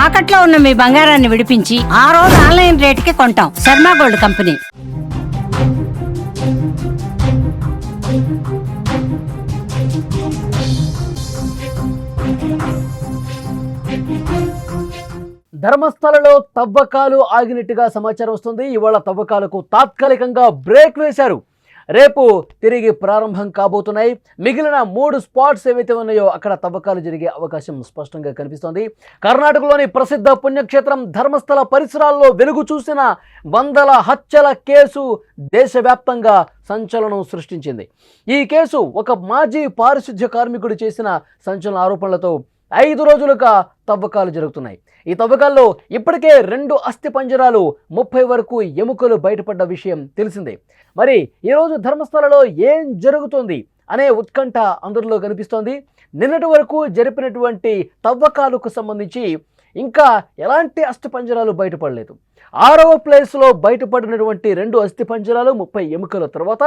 తాకట్లో ఉన్న మీ బంగారాన్ని విడిపించి ఆ రోజు ఆన్లైన్ రేటుకి కొంటాం. Sharma gold company. ధర్మస్థలలో తవ్వకాలు ఆగినట్టుగా సమాచారం వస్తుంది. ఇవాళ తవ్వకాలకు తాత్కాలికంగా బ్రేక్ వేశారు. రేపు తిరిగి ప్రారంభం కాబోతున్నాయి. మిగిలిన 3 స్పాట్స్ ఏవైతే ఉన్నాయో అక్కడ తవ్వకాలు జరిగే అవకాశం స్పష్టంగా కనిపిస్తోంది. కర్ణాటకలోని ప్రసిద్ధ పుణ్యక్షేత్రం ధర్మస్థల పరిసరాల్లో వెలుగు చూసిన వందల హత్యల కేసు దేశవ్యాప్తంగా సంచలనం సృష్టించింది. ఈ కేసు ఒక మాజీ పారిశుధ్య కార్మికుడు చేసిన సంచలన ఆరోపణలతో 5 రోజులుగా తవ్వకాలు జరుగుతున్నాయి. ఈ తవ్వకాల్లో ఇప్పటికే 2 అస్థిపంజరాలు 30 వరకు ఎముకలు బయటపడ్డ విషయం తెలిసిందే. మరి ఈరోజు ధర్మస్థలలో ఏం జరుగుతోంది అనే ఉత్కంఠ అందరిలో కనిపిస్తోంది. నిన్నటి వరకు జరిపినటువంటి తవ్వకాలకు సంబంధించి ఇంకా ఎలాంటి అస్థిపంజరాలు బయటపడలేదు. 6వ ప్లేస్లో బయటపడినటువంటి 2 అస్థిపంజరాలు 30 ఎముకల తర్వాత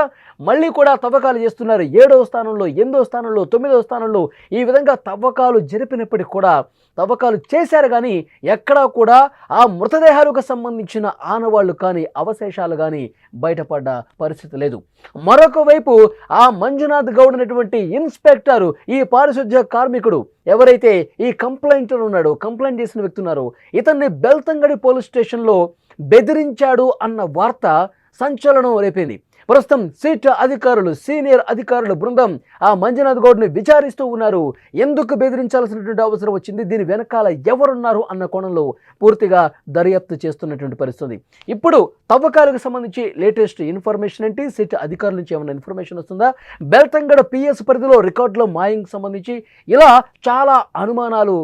మళ్ళీ కూడా తవ్వకాలు చేస్తున్నారు. 7వ స్థానంలో, 8వ స్థానంలో, 9వ స్థానంలో ఈ విధంగా తవ్వకాలు జరిపినప్పటికీ కూడా తవ్వకాలు చేశారు కానీ ఎక్కడా కూడా ఆ మృతదేహాలకు సంబంధించిన ఆనవాళ్లు కానీ అవశేషాలు కానీ బయటపడ్డ పరిస్థితి లేదు. మరొక వైపు ఆ మంజునాథ్ గౌడ్ అనేటువంటి ఇన్స్పెక్టర్, ఈ పారిశుధ్య కార్మికుడు ఎవరైతే ఈ కంప్లైంట్లో ఉన్నాడో, కంప్లైంట్ చేసిన వ్యక్తి ఉన్నారో, ఇతన్ని బెల్తంగడి పోలీస్ స్టేషన్లో బెదిరించాడు అన్న వార్త సంచలనం రేపింది. ప్రస్తుతం సిట్ అధికారులు, సీనియర్ అధికారుల బృందం ఆ మంజునాథ్ గౌడ్ని విచారిస్తూ ఉన్నారు. ఎందుకు బెదిరించాల్సినటువంటి అవసరం వచ్చింది, దీని వెనకాల ఎవరున్నారు అన్న కోణంలో పూర్తిగా దర్యాప్తు చేస్తున్నటువంటి పరిస్థితి. ఇప్పుడు తవ్వకాలకు సంబంధించి లేటెస్ట్ ఇన్ఫర్మేషన్ ఏంటి, సిట్ అధికారుల నుంచి ఏమైనా ఇన్ఫర్మేషన్ వస్తుందా, బెల్తంగడ పిఎస్ పరిధిలో రికార్డులో మాయింగ్ సంబంధించి ఇలా చాలా అనుమానాలు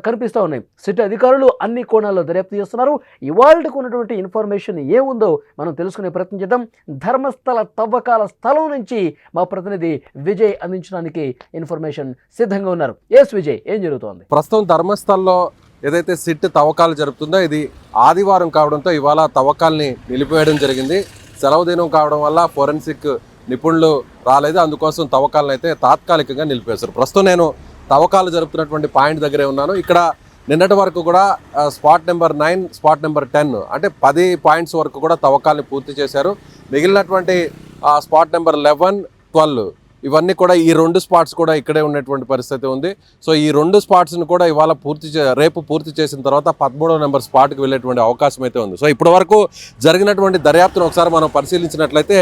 కనిపిస్తూ ఉన్నాయి. సిట్ అధికారులు అన్ని కోణాల్లో దర్యాప్తు చేస్తున్నారు. ఇవాళకు ఉన్నటువంటి ఇన్ఫర్మేషన్ ఏముందో మనం తెలుసుకునే ప్రయత్నం చేద్దాం. ధర్మస్థల తవ్వకాల స్థలం నుంచి మా ప్రతినిధి విజయ్ అందించడానికి ఇన్ఫర్మేషన్ సిద్ధంగా ఉన్నారు. ఎస్ విజయ్, ఏం జరుగుతోంది? ప్రస్తుతం ధర్మస్థల్లో ఏదైతే సిట్ తవ్వకాలు జరుపుతుందో ఇది ఆదివారం కావడంతో ఇవాళ తవ్వకాల్ని నిలిపివేయడం జరిగింది. సెలవు దినం కావడం వల్ల ఫోరెన్సిక్ నిపుణులు రాలేదు. అందుకోసం తవ్వకాలను అయితే తాత్కాలికంగా నిలిపేశారు. ప్రస్తుతం నేను తవ్వకాలు జరుపుతున్నటువంటి పాయింట్ దగ్గరే ఉన్నాను. ఇక్కడ నిన్నటి వరకు కూడా స్పాట్ నెంబర్ 9, స్పాట్ నెంబర్ 10 అంటే 10 పాయింట్స్ వరకు కూడా తవ్వకాల్ని పూర్తి చేశారు. మిగిలినటువంటి స్పాట్ నెంబర్ 11, 12 ఇవన్నీ కూడా ఈ 2 స్పాట్స్ కూడా ఇక్కడే ఉన్నటువంటి పరిస్థితి ఉంది. సో ఈ 2 స్పాట్స్ని కూడా ఇవాళ రేపు పూర్తి చేసిన తర్వాత 13వ నెంబర్ స్పాట్కి వెళ్ళేటువంటి అవకాశం అయితే ఉంది. సో ఇప్పటి వరకు జరిగినటువంటి దర్యాప్తును ఒకసారి మనం పరిశీలించినట్లయితే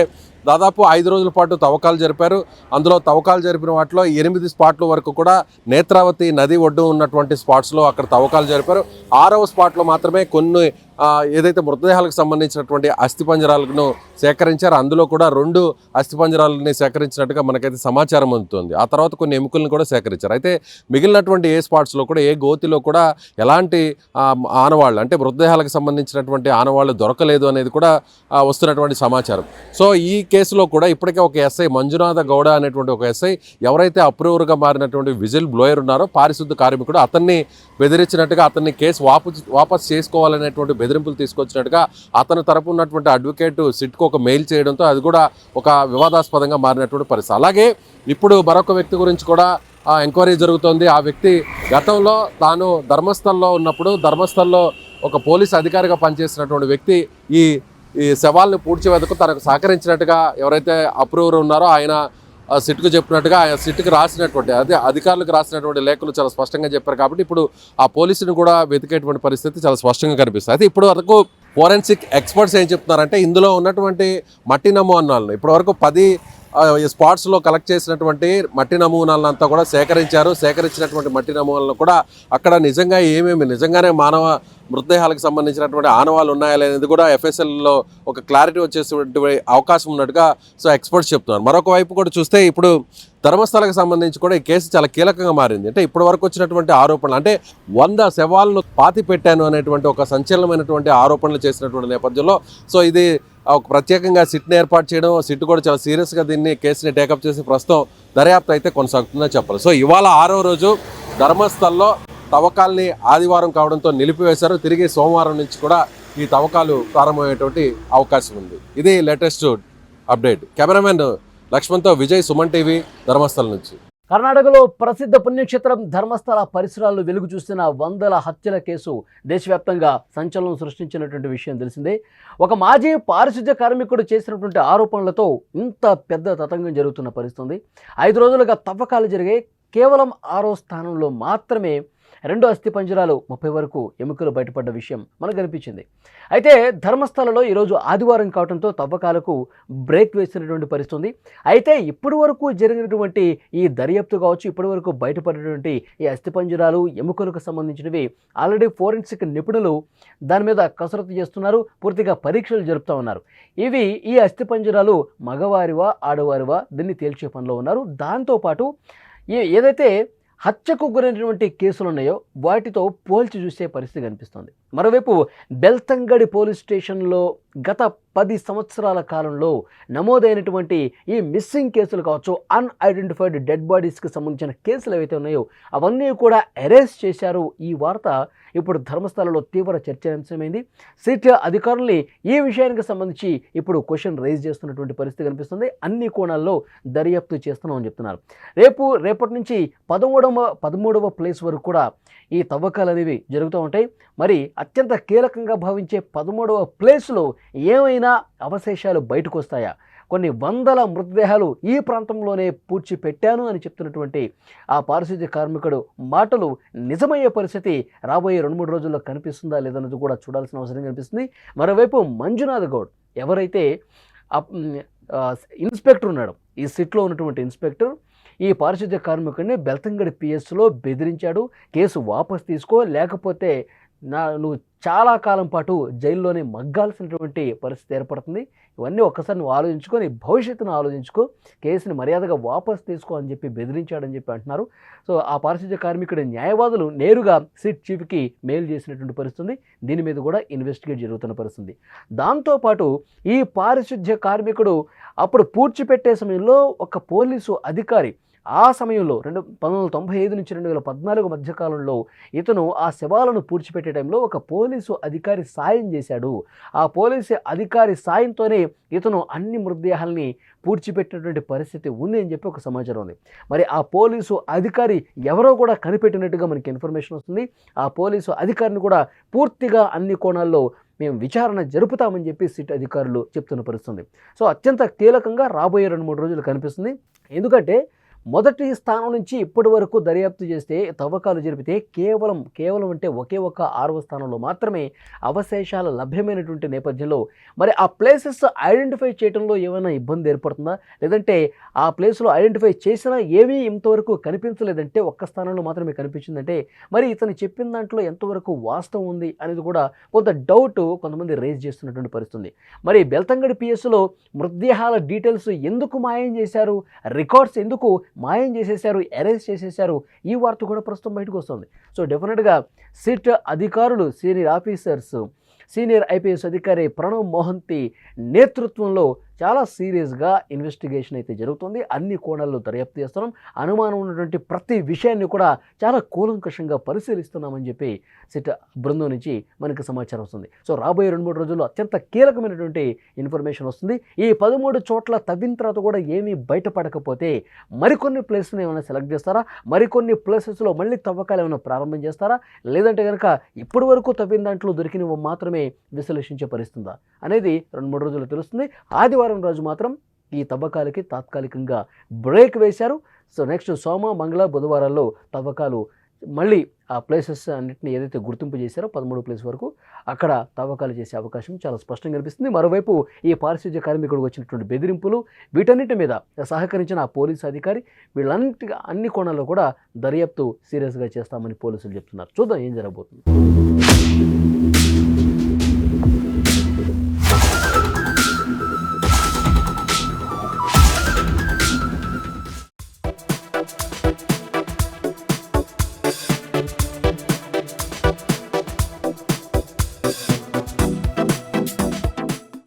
దాదాపు 5 రోజుల పాటు తవ్వకాలు జరిపారు. అందులో తవ్వకాలు జరిపిన వాటిలో 8 స్పాట్ల వరకు కూడా నేత్రావతి నది ఒడ్డు ఉన్నటువంటి స్పాట్స్లో అక్కడ తవ్వకాలు జరిపారు. 6వ స్పాట్లో మాత్రమే కొన్ని ఏదైతే మృతదేహాలకు సంబంధించినటువంటి అస్థిపంజరాలను సేకరించారు. అందులో కూడా 2 అస్థిపంజరాలని సేకరించినట్టుగా మనకైతే సమాచారం అందుతుంది. ఆ తర్వాత కొన్ని ఎముకలను కూడా సేకరించారు. అయితే మిగిలినటువంటి ఏ స్పాట్స్లో కూడా, ఏ గోతిలో కూడా ఎలాంటి ఆనవాళ్ళు అంటే మృతదేహాలకు సంబంధించినటువంటి ఆనవాళ్ళు దొరకలేదు అనేది కూడా వస్తున్నటువంటి సమాచారం. సో ఈ కేసులో కూడా ఇప్పటికే ఒక ఎస్ఐ మంజునాథ గౌడ అనేటువంటి ఒక ఎస్ఐ ఎవరైతే అప్రూవర్గా మారినటువంటి విజిల్ బ్లోయర్ ఉన్నారో పారిశుద్ధ కార్మికుడు, అతన్ని బెదిరించినట్టుగా, అతన్ని కేసు వాపస్ చేసుకోవాలనేటువంటి బెదిరింపులు తీసుకొచ్చినట్టుగా అతని తరపు ఉన్నటువంటి అడ్వకేట్ సిట్కు ఒక మెయిల్ చేయడంతో అది కూడా ఒక వివాదాస్పదంగా మారినటువంటి పరిస్థితి. అలాగే ఇప్పుడు మరొక వ్యక్తి గురించి కూడా ఎంక్వైరీ జరుగుతోంది. ఆ వ్యక్తి గతంలో తాను ధర్మస్థల్లో ఉన్నప్పుడు ధర్మస్థల్లో ఒక పోలీస్ అధికారిగా పనిచేసినటువంటి వ్యక్తి ఈ శవాలను పూడ్చేందుకు తనకు సహకరించినట్టుగా ఎవరైతే అప్రూవర్ ఉన్నారో ఆయన సిట్కు చెప్పినట్టుగా ఆయన సిట్కి రాసినటువంటి అధికారులకు రాసినటువంటి లేఖలు చాలా స్పష్టంగా చెప్పారు. కాబట్టి ఇప్పుడు ఆ పోలీసుని కూడా వెతికేటువంటి పరిస్థితి చాలా స్పష్టంగా కనిపిస్తుంది. అయితే ఇప్పుడు వరకు ఫోరెన్సిక్ ఎక్స్పర్ట్స్ ఏం చెప్తున్నారంటే ఇందులో ఉన్నటువంటి మట్టి నమూనాలను ఇప్పటి వరకు 10 స్పాట్స్లో కలెక్ట్ చేసినటువంటి మట్టి నమూనాలంతా కూడా సేకరించినటువంటి మట్టి నమూనాలను కూడా అక్కడ నిజంగానే మానవ మృతదేహాలకు సంబంధించినటువంటి ఆనవాళ్ళు ఉన్నాయా అనేది కూడా ఎఫ్ఎస్ఎల్లో ఒక క్లారిటీ వచ్చేటువంటి అవకాశం ఉన్నట్టుగా సో ఎక్స్పర్ట్స్ చెప్తున్నారు. మరొక వైపు కూడా చూస్తే ఇప్పుడు ధర్మస్థలకు సంబంధించి కూడా ఈ కేసు చాలా కీలకంగా మారింది. అంటే ఇప్పటి వరకు వచ్చినటువంటి ఆరోపణలు అంటే 100 శవాలను పాతి పెట్టాను అనేటువంటి ఒక సంచలనమైనటువంటి ఆరోపణలు చేసినటువంటి నేపథ్యంలో సో ఇది ఒక ప్రత్యేకంగా సిట్ని ఏర్పాటు చేయడం, సిట్ కూడా చాలా సీరియస్గా దీన్ని కేసుని టేకప్ చేసి ప్రస్తుతం దర్యాప్తు అయితే కొనసాగుతుందని చెప్పాలి. సో ఇవాళ 6వ రోజు ధర్మస్థల్లో తవ్వకాల్ని ఆదివారం కావడంతో నిలిపివేశారు. తిరిగి సోమవారం నుంచి కూడా ఈ తవ్వకాలు ప్రారంభమయ్యేటువంటి అవకాశం ఉంది. ఇది లేటెస్ట్ అప్డేట్. కెమెరామెన్ లక్ష్మణ్తో విజయ్, సుమన్ టీవీ, ధర్మస్థలం నుంచి. కర్ణాటకలో ప్రసిద్ధ పుణ్యక్షేత్రం ధర్మస్థల పరిసరాల్లో వెలుగు చూసిన వందల హత్యల కేసు దేశవ్యాప్తంగా సంచలనం సృష్టించినటువంటి విషయం తెలిసిందే. ఒక మాజీ పారిశుధ్య కార్మికుడు చేసినటువంటి ఆరోపణలతో ఇంత పెద్ద తతంగం జరుగుతున్న పరిస్థితి. 5 రోజులుగా తవ్వకాలు జరిగాయి. కేవలం 6వ స్థానంలో మాత్రమే 2 అస్థిపంజరాలు 30 వరకు ఎముకలు బయటపడ్డ విషయం మనకు కనిపించింది. అయితే ధర్మస్థలలో ఈరోజు ఆదివారం కావడంతో తవ్వకాలకు బ్రేక్ వేసినటువంటి పరిస్థితి. అయితే ఇప్పటి వరకు జరిగినటువంటి ఈ దర్యాప్తు కావచ్చు, ఇప్పటి వరకు బయటపడినటువంటి ఈ అస్థిపంజరాలు ఎముకలకు సంబంధించినవి ఆల్రెడీ ఫోరెన్సిక్ నిపుణులు దాని మీద కసరత్తు చేస్తున్నారు, పూర్తిగా పరీక్షలు జరుపుతూ ఉన్నారు. ఈ అస్థిపంజరాలు మగవారివా ఆడవారివా దీన్ని తేల్చే పనిలో ఉన్నారు. దాంతోపాటు ఏదైతే హత్యకు గురైనటువంటి కేసులు ఉన్నాయో వాటితో పోల్చి చూసే పరిస్థితి కనిపిస్తుంది. మరోవైపు బెల్తంగడి పోలీస్ స్టేషన్లో గత 10 సంవత్సరాల కాలంలో నమోదైనటువంటి ఈ మిస్సింగ్ కేసులు కావచ్చు, అన్ఐడెంటిఫైడ్ డెడ్ బాడీస్కి సంబంధించిన కేసులు ఏవైతే ఉన్నాయో అవన్నీ కూడా అరెస్ట్ చేశారు. ఈ వార్త ఇప్పుడు ధర్మస్థలలో తీవ్ర చర్చాంశమైంది. సిట్ అధికారుల్ని ఈ విషయానికి సంబంధించి ఇప్పుడు క్వశ్చన్ రైజ్ చేస్తున్నటువంటి పరిస్థితి కనిపిస్తుంది. అన్ని కోణాల్లో దర్యాప్తు చేస్తున్నామని చెప్తున్నారు. రేపటి నుంచి 13వ ప్లేస్ వరకు కూడా ఈ తవ్వకాలు అనేవి జరుగుతూ ఉంటాయి. మరి అత్యంత కీలకంగా భావించే 13వ ప్లేస్లో ఏమైనా అవశేషాలు బయటకు వస్తాయా? కొన్ని వందల మృతదేహాలు ఈ ప్రాంతంలోనే పూడ్చిపెట్టాను అని చెప్తున్నటువంటి ఆ పారిశుధ్య కార్మికుడు మాటలు నిజమయ్యే పరిస్థితి రాబోయే 2-3 రోజుల్లో కనిపిస్తుందా లేదన్నది కూడా చూడాల్సిన అవసరం కనిపిస్తుంది. మరోవైపు మంజునాథ్ గౌడ్ ఎవరైతే ఇన్స్పెక్టర్ ఉన్నాడు, ఈ సిట్లో ఉన్నటువంటి ఇన్స్పెక్టర్ ఈ పారిశుధ్య కార్మికుడిని బెల్తంగడి పిఎస్లో బెదిరించాడు. కేసు వాపస్ తీసుకో, లేకపోతే నువ్వు చాలా కాలం పాటు జైల్లోనే మగ్గాల్సినటువంటి పరిస్థితి ఏర్పడుతుంది. ఇవన్నీ ఒక్కసారి నువ్వు ఆలోచించుకొని భవిష్యత్తును ఆలోచించుకో, కేసుని మర్యాదగా వాపస్ తీసుకో అని చెప్పి బెదిరించాడని చెప్పి అంటున్నారు. సో ఆ పారిశుధ్య కార్మికుడి న్యాయవాదులు నేరుగా సిట్ చీఫ్కి మెయిల్ చేసినటువంటి పరిస్థితి. దీని మీద కూడా ఇన్వెస్టిగేట్ జరుగుతున్న పరిస్థితి. దాంతోపాటు ఈ పారిశుధ్య కార్మికుడు అప్పుడు పూడ్చిపెట్టే సమయంలో ఒక పోలీసు అధికారి ఆ సమయంలో 1995 నుంచి 2014 మధ్యకాలంలో ఇతను ఆ శవాలను పూడ్చిపెట్టే టైంలో ఒక పోలీసు అధికారి సాయం చేశాడు. ఆ పోలీసు అధికారి సాయంతోనే ఇతను అన్ని మృతదేహాల్ని పూడ్చిపెట్టినటువంటి పరిస్థితి ఉంది అని చెప్పి ఒక సమాచారం ఉంది. మరి ఆ పోలీసు అధికారి ఎవరో కూడా కనిపెట్టినట్టుగా మనకి ఇన్ఫర్మేషన్ వస్తుంది. ఆ పోలీసు అధికారిని కూడా పూర్తిగా అన్ని కోణాల్లో మేము విచారణ జరుపుతామని చెప్పి సిట్ అధికారులు చెప్తున్న పరిస్థితుంది. సో అత్యంత కీలకంగా రాబోయే 2-3 రోజులు కనిపిస్తుంది. ఎందుకంటే మొదటి స్థానం నుంచి ఇప్పటి వరకు దర్యాప్తు చేస్తే తవ్వకాలు జరిపితే కేవలం అంటే ఒకే ఒక 6వ స్థానంలో మాత్రమే అవశేషాలు లభ్యమైనటువంటి నేపథ్యంలో మరి ఆ ప్లేసెస్ ఐడెంటిఫై చేయడంలో ఏమైనా ఇబ్బంది ఏర్పడుతుందా, లేదంటే ఆ ప్లేస్లో ఐడెంటిఫై చేసినా ఏమీ ఇంతవరకు కనిపించలేదంటే ఒక్క స్థానంలో మాత్రమే కనిపించిందంటే మరి ఇతను చెప్పిన దాంట్లో ఎంతవరకు వాస్తవం ఉంది అనేది కూడా కొంత డౌట్ కొంతమంది రేజ్ చేస్తున్నటువంటి పరిస్థితి. మరి బెల్తంగడి పిఎస్లో మృతదేహాల డీటెయిల్స్ ఎందుకు మాయం చేశారు, రికార్డ్స్ ఎందుకు మాయం చేసేశారు, అరెస్ట్ చేసేశారు, ఈ వార్త కూడా ప్రస్తుతం బయటకు వస్తుంది. సో డెఫినెట్గా సిట్ అధికారులు, సీనియర్ ఐపీఎస్ అధికారి ప్రణవ్ మోహంతి నేతృత్వంలో చాలా సీరియస్గా ఇన్వెస్టిగేషన్ అయితే జరుగుతుంది. అన్ని కోణాల్లో దర్యాప్తు చేస్తున్నాం. అనుమానం ఉన్నటువంటి ప్రతి విషయాన్ని కూడా చాలా కూలంకషంగా పరిశీలిస్తున్నామని చెప్పి సిట్ బృందం నుంచి మనకు సమాచారం వస్తుంది. సో రాబోయే 2-3 రోజుల్లో అత్యంత కీలకమైనటువంటి ఇన్ఫర్మేషన్ వస్తుంది. ఈ 13 చోట్ల తవ్విన తర్వాత కూడా ఏమీ బయటపడకపోతే మరికొన్ని ప్లేస్ని ఏమైనా సెలెక్ట్ చేస్తారా, మరికొన్ని ప్లేసెస్లో మళ్ళీ తవ్వకాలు ఏమైనా ప్రారంభం చేస్తారా, లేదంటే కనుక ఇప్పటి వరకు తవ్విన దాంట్లో దొరికినవి మాత్రమే విశ్లేషించే పరిస్థితుందా అనేది 2-3 రోజులు తెలుస్తుంది. ఆదివారం రోజు మాత్రం ఈ తవ్వకాలకి తాత్కాలికంగా బ్రేక్ వేశారు. సో నెక్స్ట్ సోమ, మంగళ, బుధవారాల్లో తవ్వకాలు మళ్ళీ ఆ ప్లేసెస్ అన్నింటినీ ఏదైతే గుర్తింపు చేశారో 13 ప్లేస్ వరకు అక్కడ తవ్వకాలు చేసే అవకాశం చాలా స్పష్టంగా కనిపిస్తుంది. మరోవైపు ఈ పారిశుధ్య కార్మికుడు వచ్చినటువంటి బెదిరింపులు వీటన్నిటి మీద సహకరించిన ఆ పోలీసు అధికారి అన్ని కోణాల్లో కూడా దర్యాప్తు సీరియస్గా చేస్తామని పోలీసులు చెప్తున్నారు. చూద్దాం ఏం జరగబోతుంది.